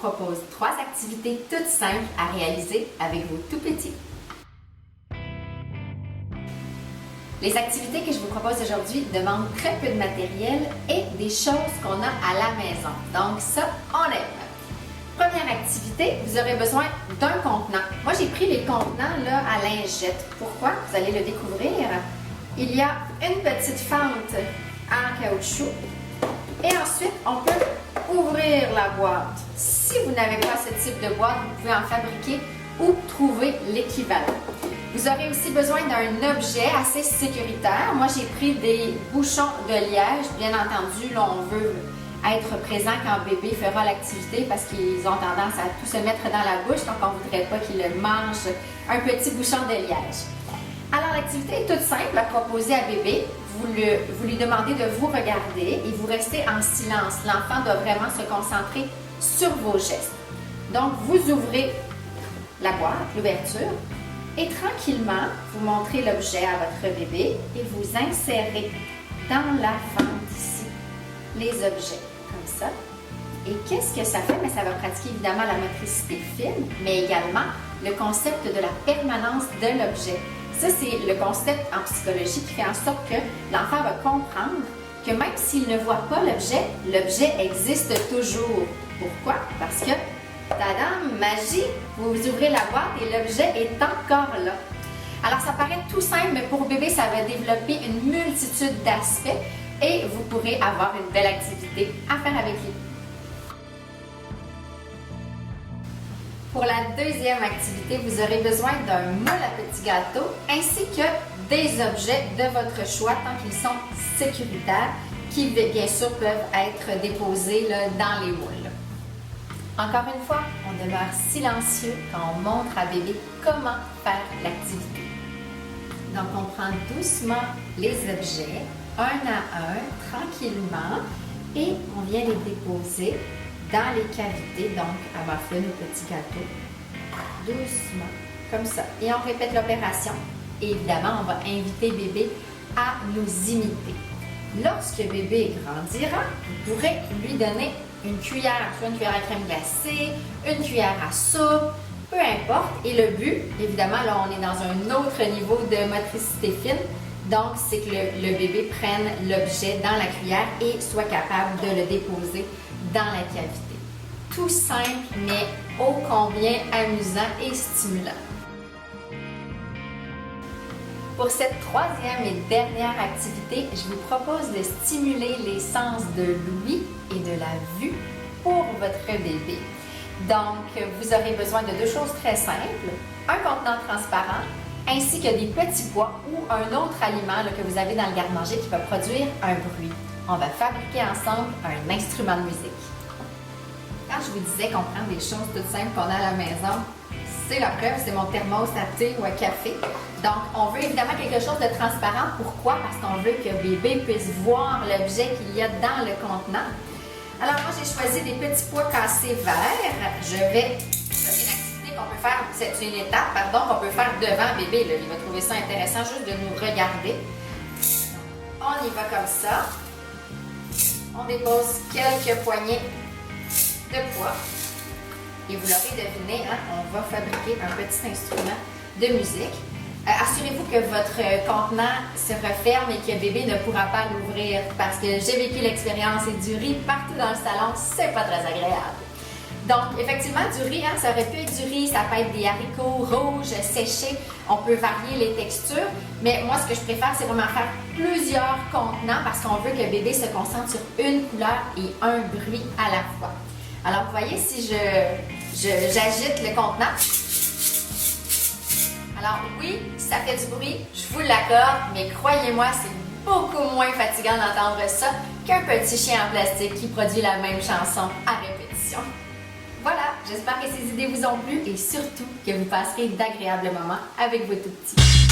propose 3 activités toutes simples à réaliser avec vos tout petits. Les activités que je vous propose aujourd'hui demandent très peu de matériel et des choses qu'on a à la maison. Donc ça, on aime. Première activité, vous aurez besoin d'un contenant. Moi, j'ai pris les contenants là, à lingettes. Pourquoi? Vous allez le découvrir. Il y a une petite fente en caoutchouc et ensuite, on peut ouvrir la boîte. Si vous n'avez pas ce type de boîte, vous pouvez en fabriquer ou trouver l'équivalent. Vous aurez aussi besoin d'un objet assez sécuritaire. Moi, j'ai pris des bouchons de liège. Bien entendu, là, on veut être présent quand bébé fera l'activité parce qu'ils ont tendance à tout se mettre dans la bouche, donc on ne voudrait pas qu'il mange un petit bouchon de liège. Alors, l'activité est toute simple à proposer à bébé. Vous lui demandez de vous regarder et vous restez en silence. L'enfant doit vraiment se concentrer sur vos gestes. Donc, vous ouvrez la boîte, l'ouverture, et tranquillement, vous montrez l'objet à votre bébé et vous insérez dans la fente ici les objets, comme ça. Et qu'est-ce que ça fait? Bien, ça va pratiquer évidemment la motricité fine, mais également le concept de la permanence de l'objet. Ça, c'est le concept en psychologie qui fait en sorte que l'enfant va comprendre que même s'il ne voit pas l'objet, l'objet existe toujours. Pourquoi? Parce que, tadam, magie, vous ouvrez la boîte et l'objet est encore là. Alors, ça paraît tout simple, mais pour bébé, ça va développer une multitude d'aspects et vous pourrez avoir une belle activité à faire avec lui. Pour la deuxième activité, vous aurez besoin d'un moule à petits gâteaux ainsi que des objets de votre choix tant qu'ils sont sécuritaires qui, bien sûr, peuvent être déposés là, dans les moules. Encore une fois, on demeure silencieux quand on montre à bébé comment faire l'activité. Donc, on prend doucement les objets, un à un, tranquillement, et on vient les déposer dans les cavités, donc à muffin ou petit gâteau, doucement, comme ça. Et on répète l'opération. Et évidemment, on va inviter bébé à nous imiter. Lorsque bébé grandira, vous pourrez lui donner une cuillère, soit une cuillère à crème glacée, une cuillère à soupe, peu importe. Et le but, évidemment, là, on est dans un autre niveau de motricité fine. Donc, c'est que le bébé prenne l'objet dans la cuillère et soit capable de le déposer dans la cavité. Tout simple, mais ô combien amusant et stimulant. Pour cette troisième et dernière activité, je vous propose de stimuler les sens de l'ouïe et de la vue pour votre bébé. Donc, vous aurez besoin de 2 choses très simples, un contenant transparent ainsi que des petits pois ou un autre aliment là, que vous avez dans le garde-manger qui va produire un bruit. On va fabriquer ensemble un instrument de musique. Quand je vous disais qu'on prend des choses toutes simples qu'on a à la maison, c'est la preuve, c'est mon thermos à thé ou à café. Donc, on veut évidemment quelque chose de transparent. Pourquoi? Parce qu'on veut que bébé puisse voir l'objet qu'il y a dans le contenant. Alors, moi, j'ai choisi des petits pois cassés verts. Ça, c'est une activité qu'on peut faire, c'est une étape, pardon, qu'on peut faire devant bébé. Là. Il va trouver ça intéressant juste de nous regarder. On y va comme ça. On dépose quelques poignées de pois. Et vous l'aurez deviné, hein, on va fabriquer un petit instrument de musique. Assurez-vous que votre contenant se referme et que bébé ne pourra pas l'ouvrir parce que j'ai vécu l'expérience et du riz partout dans le salon, c'est pas très agréable. Donc, effectivement, du riz, hein, ça aurait pu être du riz, ça peut être des haricots rouges séchés, on peut varier les textures, mais moi, ce que je préfère, c'est vraiment faire plusieurs contenants parce qu'on veut que bébé se concentre sur une couleur et un bruit à la fois. Alors, vous voyez, si j'agite le contenant, alors oui, ça fait du bruit, je vous l'accorde, mais croyez-moi, c'est beaucoup moins fatigant d'entendre ça qu'un petit chien en plastique qui produit la même chanson à répétition. Voilà, j'espère que ces idées vous ont plu et surtout que vous passerez d'agréables moments avec vos tout-petits.